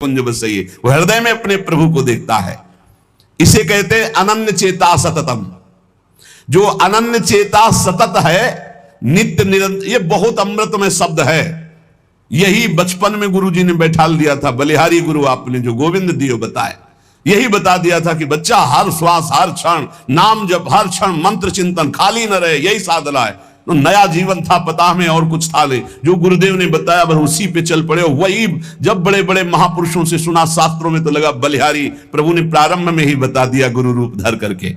कुंज बसइए, वो हृदय में अपने प्रभु को देखता है। इसे कहते हैं अनन्य चेता सततम। जो अनन्य चेता सतत है, नित्य निरंतर, ये बहुत अमृतमय शब्द है। यही बचपन में गुरु जी ने बैठा दिया था, बलिहारी गुरु आपने जो गोविंद दियो बताए, यही बता दिया था कि बच्चा हर श्वास हर क्षण नाम जप, हर क्षण मंत्र चिंतन, खाली न रहे, यही साधना है। तो नया जीवन था, पता में और कुछ था नहीं, जो गुरुदेव ने बताया बस उसी पे चल पड़े। वही जब बड़े बड़े महापुरुषों से सुना शास्त्रों में तो लगा बलिहारी प्रभु ने प्रारंभ में ही बता दिया गुरु रूप धर करके।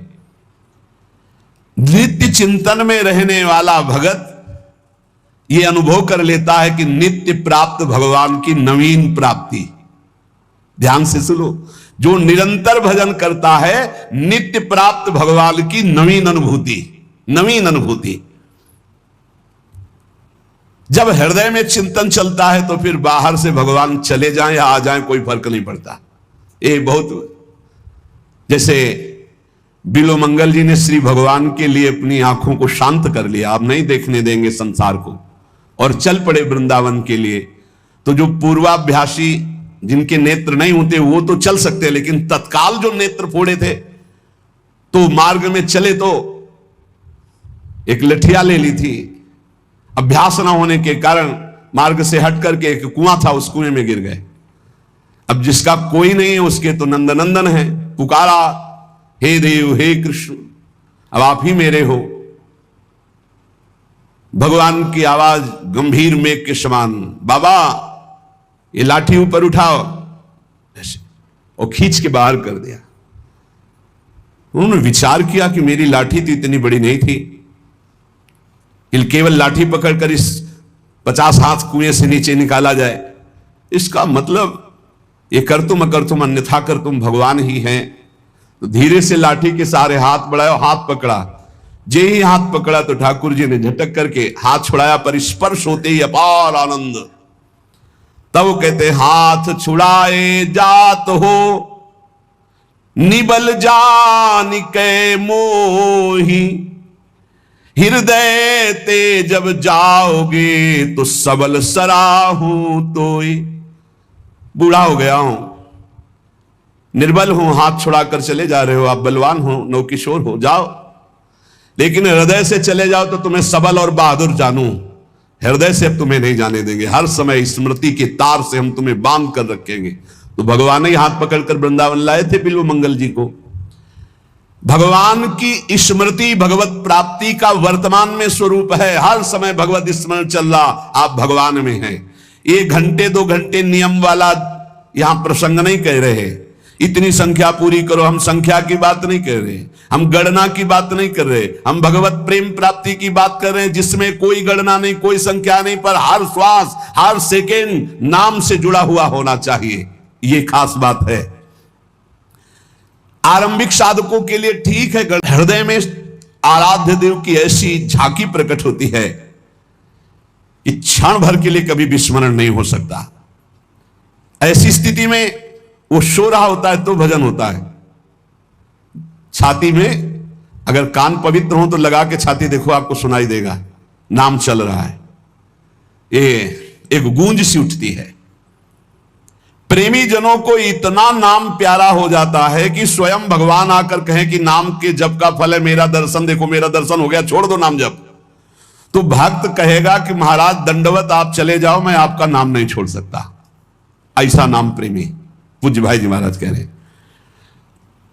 नित्य चिंतन में रहने वाला भगत ये अनुभव कर लेता है कि नित्य प्राप्त भगवान की नवीन प्राप्ति। ध्यान से सुनो, जो निरंतर भजन करता है नित्य प्राप्त भगवान की नवीन अनुभूति, नवीन अनुभूति। जब हृदय में चिंतन चलता है तो फिर बाहर से भगवान चले जाएं या आ जाएं कोई फर्क नहीं पड़ता। ये बहुत, जैसे बिलोमंगल जी ने श्री भगवान के लिए अपनी आंखों को शांत कर लिया, अब नहीं देखने देंगे संसार को, और चल पड़े वृंदावन के लिए। तो जो पूर्वाभ्यासी जिनके नेत्र नहीं होते वो तो चल सकते, लेकिन तत्काल जो नेत्र फोड़े थे तो मार्ग में चले तो एक लठिया ले ली थी, अभ्यास ना होने के कारण मार्ग से हट करके एक कुआं था, उस कुएं में गिर गए। अब जिसका कोई नहीं है उसके तो नंदनंदन है, पुकारा हे देव हे कृष्ण अब आप ही मेरे हो। भगवान की आवाज गंभीर मेघ के समान, बाबा ये लाठी ऊपर उठाओ, ऐसे, और खींच के बाहर कर दिया। उन्होंने विचार किया कि मेरी लाठी तो इतनी बड़ी नहीं थी, केवल लाठी पकड़कर इस 50 हाथ कुएं से नीचे निकाला जाए। इसका मतलब ये कर तुम अकर तुम अन्यथा कर तुम भगवान ही हैं। तो धीरे से लाठी के सारे हाथ बढ़ाया, हाथ पकड़ा। जे ही हाथ पकड़ा तो ठाकुर जी ने झटक करके हाथ छुड़ाया, पर स्पर्श होते ही अपार आनंद। तब वो कहते हाथ छुड़ाए जात हो निबल जान के मोही, हृदय ते जब जाओगे तो सबल सराहू तोय। बूढ़ा हो गया हूं, निर्बल हूं, हाथ छुड़ाकर चले जा रहे हो, आप बलवान हो, नवकिशोर हो, जाओ, लेकिन हृदय से चले जाओ तो तुम्हें सबल और बहादुर जानूं। हृदय से अब तुम्हें नहीं जाने देंगे, हर समय स्मृति के तार से हम तुम्हें बांध कर रखेंगे। तो भगवान ही हाथ पकड़कर वृंदावन लाए थे बिल्वमंगल जी को। भगवान की स्मृति भगवत प्राप्ति का वर्तमान में स्वरूप है। हर समय भगवत स्मरण चल रहा, आप भगवान में हैं। 1 घंटे 2 घंटे नियम वाला यहां प्रसंग नहीं कह रहे, इतनी संख्या पूरी करो, हम संख्या की बात नहीं कर रहे, हम गणना की बात नहीं कर रहे, हम भगवत प्रेम प्राप्ति की बात कर रहे हैं, जिसमें कोई गणना नहीं, कोई संख्या नहीं, पर हर श्वास हर सेकेंड नाम से जुड़ा हुआ होना चाहिए। ये खास बात है। आरंभिक साधकों के लिए ठीक है, हृदय में आराध्य देव की ऐसी झांकी प्रकट होती है कि क्षण भर के लिए कभी विस्मरण नहीं हो सकता। ऐसी स्थिति में वो सो रहा होता है तो भजन होता है। छाती में अगर कान पवित्र हो तो लगा के छाती देखो, आपको सुनाई देगा नाम चल रहा है। ये एक गूंज सी उठती है। प्रेमी जनों को इतना नाम प्यारा हो जाता है कि स्वयं भगवान आकर कहें कि नाम के जप का फल है मेरा दर्शन, देखो मेरा दर्शन हो गया, छोड़ दो नाम जप। तो भक्त कहेगा कि महाराज दंडवत आप चले जाओ, मैं आपका नाम नहीं छोड़ सकता। ऐसा नाम प्रेमी पूज्य भाई जी महाराज कह रहे हैं।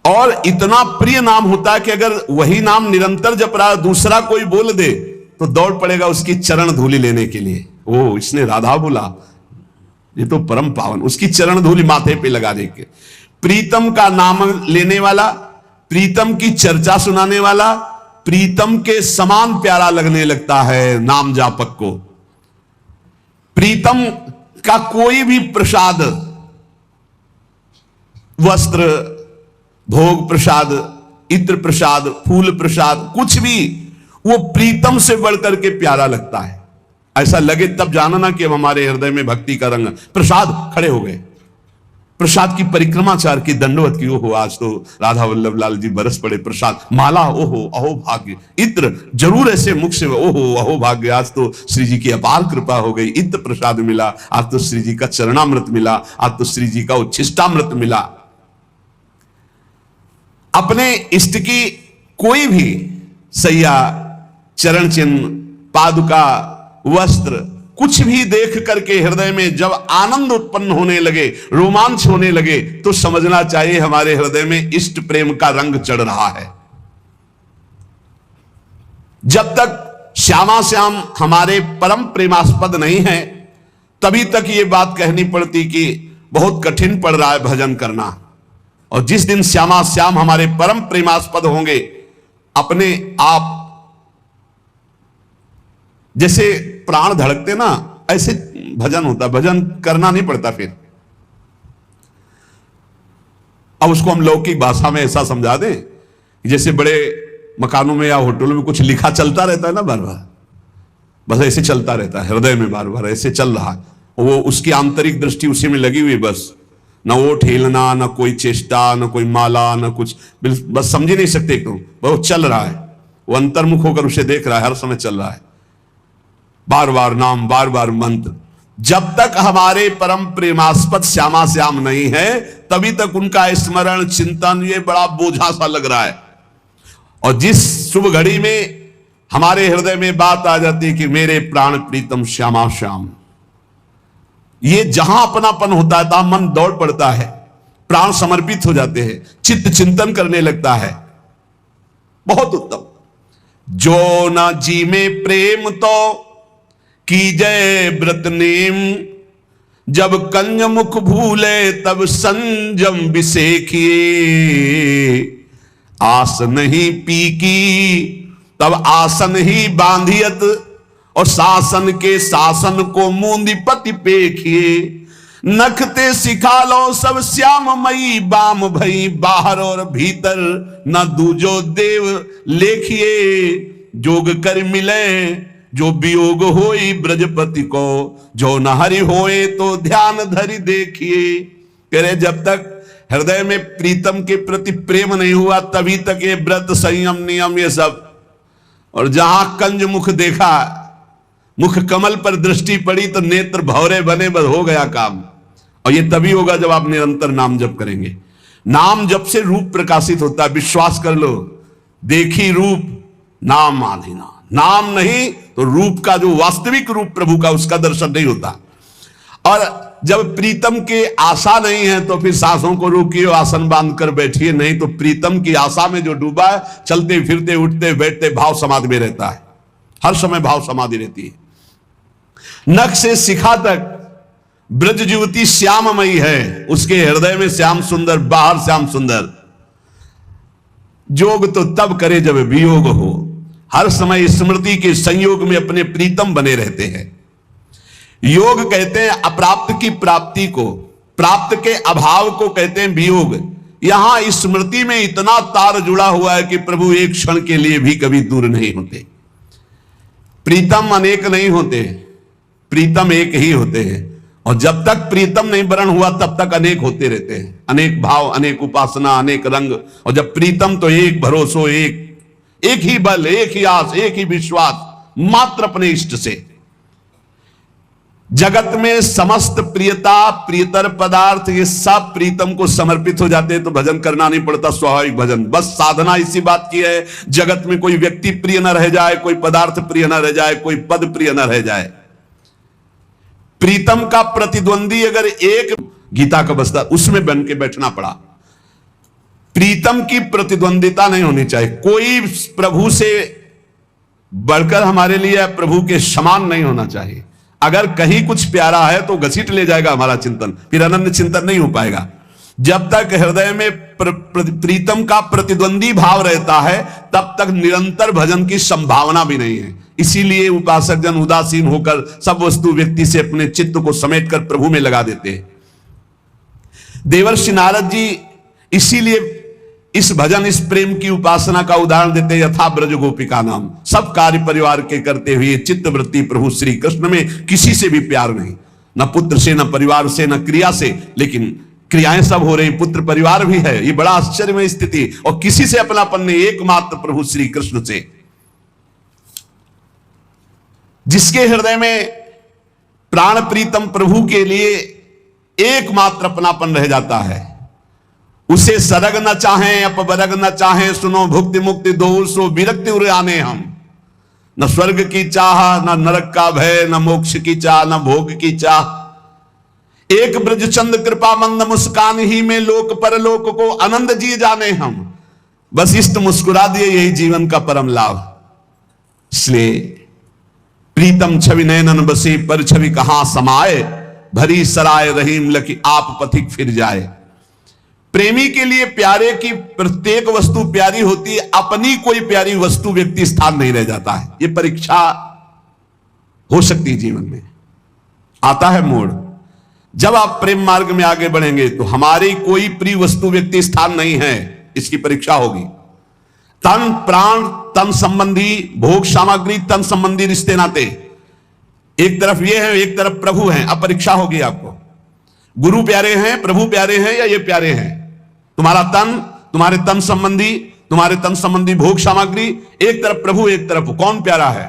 और इतना प्रिय नाम होता है कि अगर वही नाम निरंतर जप रहा दूसरा कोई बोल दे तो दौड़ पड़ेगा उसकी चरण धूलि लेने के लिए। ओ इसने राधा बोला, ये तो परम पावन, उसकी चरण धूलि माथे पे लगा दे के। प्रीतम का नाम लेने वाला, प्रीतम की चर्चा सुनाने वाला, प्रीतम के समान प्यारा लगने लगता है नाम जापक को। प्रीतम का कोई भी प्रसाद, वस्त्र, भोग प्रसाद, इत्र प्रसाद, फूल प्रसाद, कुछ भी वो प्रीतम से बढ़कर के प्यारा लगता है। ऐसा लगे तब जानना कि अब हमारे हृदय में भक्ति का रंग। प्रसाद खड़े हो गए, प्रसाद की परिक्रमाचार की, दंडवत की, ओहो आज तो राधा वल्लभ लाल जी बरस पड़े प्रसाद, माला, ओहो अहो भाग्य, इत्र जरूर ऐसे मुख से, ओहो अहो भाग्य, आज तो श्री जी की अपार कृपा हो गई, इत्र प्रसाद मिला, आज तो श्री जी का चरणामृत मिला, आज तो श्री जी का उच्छिष्टामृत मिला। अपने इष्ट की कोई भी सैया, चरण चिन्ह, पादुका, वस्त्र, कुछ भी देख करके हृदय में जब आनंद उत्पन्न होने लगे, रोमांच होने लगे, तो समझना चाहिए हमारे हृदय में इष्ट प्रेम का रंग चढ़ रहा है। जब तक श्यामा श्याम हमारे परम प्रेमास्पद नहीं है, तभी तक ये बात कहनी पड़ती कि बहुत कठिन पड़ रहा है भजन करना। और जिस दिन श्यामा श्याम हमारे परम प्रेमास्पद होंगे, अपने आप जैसे प्राण धड़कते ना, ऐसे भजन होता, भजन करना नहीं पड़ता फिर। अब उसको हम लौकिक भाषा में ऐसा समझा दें, जैसे बड़े मकानों में या होटलों में कुछ लिखा चलता रहता है ना, बार बार, बस ऐसे चलता रहता है हृदय में, बार बार ऐसे चल रहा है, वो उसकी आंतरिक दृष्टि उसी में लगी हुई, बस न वो ठेलना, न कोई चेष्टा, न कोई माला, न कुछ, बस समझ ही नहीं सकते क्यों, वो चल रहा है, वो अंतर्मुख होकर उसे देख रहा है, हर समय चल रहा है, बार बार नाम, बार बार मंत्र। जब तक हमारे परम प्रेमास्पद श्यामा श्याम नहीं है, तभी तक उनका स्मरण, चिंतन, ये बड़ा बोझा सा लग रहा है। और जिस शुभ घड़ी में हमारे हृदय में बात आ जाती है कि मेरे प्राण प्रीतम श्यामा श्याम, ये जहां अपनापन होता है, तहां मन दौड़ पड़ता है, प्राण समर्पित हो जाते हैं, चित्त चिंतन करने लगता है। बहुत उत्तम। जो न जी में प्रेम तो कीजय व्रत नेम, जब कंज मुख भूले तब संजम विसेखिए, आस नहीं पी की तब आसन ही बांधियत, और शासन के शासन को मूंदी पति पेखिए, नखते सिखा लो सब श्याममयी बाम भई, बाहर और भीतर न दूजो देव लेखिए, जोग कर मिले जो वियोग होई ब्रजपति को, जो न हरि होए तो ध्यान धरि देखिए। कह रहे जब तक हृदय में प्रीतम के प्रति प्रेम नहीं हुआ, तभी तक ये व्रत, संयम, नियम, ये सब। और जहां कंज मुख देखा, मुख कमल पर दृष्टि पड़ी, तो नेत्र भौरे बने, बस हो गया काम। और ये तभी होगा जब आप निरंतर नाम जप करेंगे। नाम जप से रूप प्रकाशित होता है, विश्वास कर लो, देखी रूप नाम आधीना, नाम नहीं तो रूप का जो वास्तविक रूप प्रभु का, उसका दर्शन नहीं होता। और जब प्रीतम के आशा नहीं है, तो फिर सांसों को रोकिए, आसन बांध कर बैठिए, नहीं तो प्रीतम की आशा में जो डूबा है, चलते फिरते उठते बैठते भाव समाधि में रहता है, हर समय भाव समाधि रहती है। नख से शिखा तक ब्रज युवती श्याममयी है, उसके हृदय में श्याम सुंदर, बाहर श्याम सुंदर। जोग तो तब करे जब वियोग हो, हर समय स्मृति के संयोग में अपने प्रीतम बने रहते हैं। योग कहते हैं अप्राप्त की प्राप्ति को, प्राप्त के अभाव को कहते हैं वियोग। यहां स्मृति में इतना तार जुड़ा हुआ है कि प्रभु एक क्षण के लिए भी कभी दूर नहीं होते। प्रीतम अनेक नहीं होते, प्रीतम एक ही होते हैं। और जब तक प्रीतम नहीं वरण हुआ, तब तक अनेक होते रहते हैं, अनेक भाव, अनेक उपासना, अनेक रंग। और जब प्रीतम, तो एक भरोसो, एक ही बल, एक ही आस, एक ही विश्वास, मात्र अपने इष्ट से। जगत में समस्त प्रियता, प्रियतर पदार्थ, ये सब प्रीतम को समर्पित हो जाते हैं, तो भजन करना नहीं पड़ता, स्वाभाविक भजन। बस साधना इसी बात की है, जगत में कोई व्यक्ति प्रिय न रह जाए, कोई पदार्थ प्रिय न रह जाए, कोई पद प्रिय न रह जाए। प्रीतम का प्रतिद्वंदी अगर एक गीता का बस्ता, उसमें बन के बैठना पड़ा। प्रीतम की प्रतिद्वंदिता नहीं होनी चाहिए। कोई प्रभु से बढ़कर हमारे लिए, प्रभु के समान नहीं होना चाहिए। अगर कहीं कुछ प्यारा है तो घसीट ले जाएगा हमारा चिंतन, फिर अनन्य चिंतन नहीं हो पाएगा। जब तक हृदय में प्रीतम का प्रतिद्वंदी भाव रहता है, तब तक निरंतर भजन की संभावना भी नहीं है। इसीलिए उपासक जन उदासीन होकर सब वस्तु व्यक्ति से अपने चित्त को समेटकर प्रभु में लगा देते हैं। देवर्षि नारद जी इसीलिए इस भजन, इस प्रेम की उपासना का उदाहरण देते हैं, यथा ब्रज गोपिका नाम। सब कार्य परिवार के करते हुए चित्तवृत्ति प्रभु श्री कृष्ण में, किसी से भी प्यार नहीं, न पुत्र से, न परिवार से, न क्रिया से, लेकिन क्रियाएं सब हो रही, पुत्र परिवार भी है। ये बड़ा आश्चर्यमय स्थिति, और किसी से अपनापन नहीं, एकमात्र प्रभु श्री कृष्ण से। जिसके हृदय में प्राण प्रीतम प्रभु के लिए एकमात्र अपनापन रह जाता है, उसे सरग न चाहें अपबरग न चाहें, सुनो भुक्ति मुक्ति दो सो विरक्ति उरे आने हम। न स्वर्ग की चाह न नरक का भय, न मोक्ष की चाह न भोग की चाह, एक ब्रज चंद कृपा मंद मुस्कान ही में लोक परलोक को आनंद जी जाने हम। बस इष्ट मुस्कुरा दिए, यही जीवन का परम लाभ। इसलिए प्रीतम छवि नयनन बसे, पर छवि कहां समाए, भरी सराय रहीम लकी आप पथिक फिर जाए। प्रेमी के लिए प्यारे की प्रत्येक वस्तु प्यारी होती है, अपनी कोई प्यारी वस्तु व्यक्ति स्थान नहीं रह जाता है। यह परीक्षा हो सकती है जीवन में, आता है मोड़। जब आप प्रेम मार्ग में आगे बढ़ेंगे तो हमारी कोई प्रिय वस्तु व्यक्ति स्थान नहीं है, इसकी परीक्षा होगी। तन प्राण तन संबंधी भोग सामग्री, तन संबंधी रिश्ते नाते, एक तरफ ये है एक तरफ प्रभु हैं। अब परीक्षा होगी आपको, गुरु प्यारे हैं, प्रभु प्यारे हैं, या ये प्यारे हैं। तुम्हारा तन, तुम्हारे तन संबंधी, तुम्हारे तन संबंधी भोग सामग्री, एक तरफ प्रभु एक तरफ कौन प्यारा है।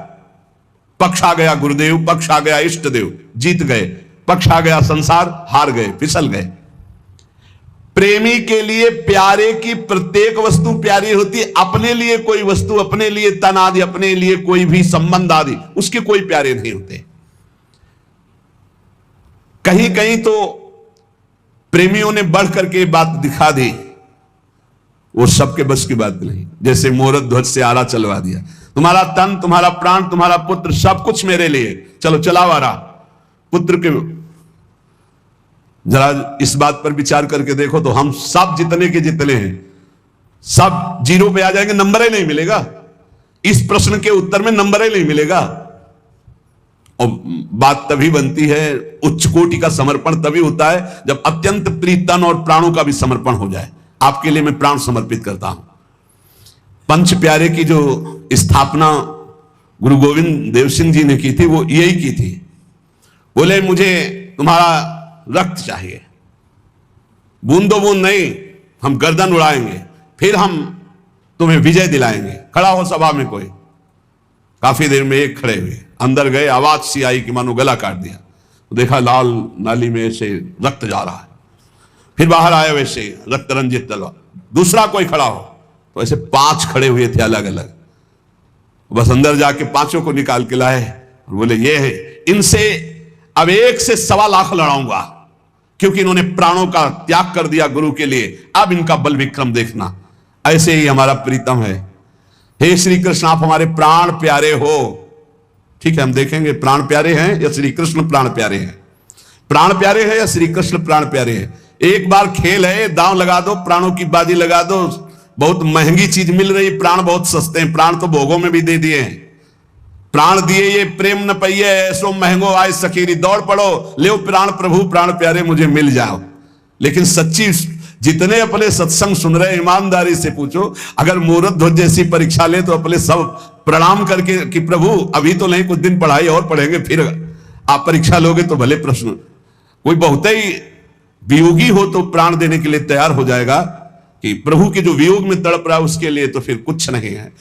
पक्ष आ गया गुरुदेव, पक्ष आ गया इष्ट देव, जीत गए। पक्ष आ गया संसार, हार गए, फिसल गए। प्रेमी के लिए प्यारे की प्रत्येक वस्तु प्यारी होती है, अपने लिए कोई वस्तु, अपने लिए तन आदि, अपने लिए कोई भी संबंध आदि, उसके कोई प्यारे नहीं होते। कहीं कहीं तो प्रेमियों ने बढ़ करके बात दिखा दी, वो सबके बस की बात नहीं। जैसे मोहरत ध्वज से आरा चलवा दिया, तुम्हारा तन, तुम्हारा प्राण, तुम्हारा पुत्र, सब कुछ मेरे लिए, चलो चलाओ आरा। पुत्र के जरा इस बात पर विचार करके देखो तो हम सब जितने के जितने हैं, सब जीरो पे आ जाएंगे, नंबर ही नहीं मिलेगा। इस प्रश्न के उत्तर में नंबर ही नहीं मिलेगा। और बात तभी बनती है, उच्च कोटि का समर्पण तभी होता है जब अत्यंत प्रिय तन और प्राणों का भी समर्पण हो जाए। आपके लिए मैं प्राण समर्पित करता हूं। पंच प्यारे की जो स्थापना गुरु गोविंद देव सिंह जी ने की थी, वो यही की थी। बोले मुझे तुम्हारा रक्त चाहिए, बूंदो बूंद नहीं, हम गर्दन उड़ाएंगे, फिर हम तुम्हें विजय दिलाएंगे। खड़ा हो सभा में कोई। काफी देर में एक खड़े हुए, अंदर गए, आवाज सी आई कि मानो गला काट दिया। तो देखा लाल नाली में से रक्त जा रहा है। फिर बाहर आए वैसे रक्त रंजित तलवार। दूसरा कोई खड़ा हो, तो ऐसे 5 खड़े हुए थे अलग अलग। बस अंदर जाके 5 को निकाल के लाए और बोले ये है, इनसे अब 1 से 1.25 लाख लड़ाऊंगा, क्योंकि इन्होंने प्राणों का त्याग कर दिया गुरु के लिए। अब इनका बल विक्रम देखना। ऐसे ही हमारा प्रीतम है। हे श्री कृष्ण, आप हमारे प्राण प्यारे हो। ठीक है, हम देखेंगे प्राण प्यारे हैं या श्री कृष्ण प्राण प्यारे हैं। प्राण प्यारे हैं या श्री कृष्ण प्राण प्यारे हैं। एक बार खेल है, दांव लगा दो, प्राणों की बाजी लगा दो। बहुत महंगी चीज मिल रही, प्राण बहुत सस्ते हैं। प्राण तो भोगों में भी दे दिए हैं। प्राण दिए ये प्रेम न पइये, ऐसो महंगो आए सकीरी। दौड़ पड़ो, ले प्राण प्रभु प्राण प्यारे मुझे मिल जाओ। लेकिन सच्ची जितने अपने सत्संग सुन रहे, ईमानदारी से पूछो, अगर मुहूर्त ध्वज जैसी परीक्षा ले तो अपने सब प्रणाम करके कि प्रभु अभी तो नहीं, कुछ दिन पढ़ाई और पढ़ेंगे, फिर आप परीक्षा लोगे तो भले प्रश्न। कोई बहुत ही वियोगी हो तो प्राण देने के लिए तैयार हो जाएगा, कि प्रभु के जो वियोग में तड़प रहा है उसके लिए तो फिर कुछ नहीं है।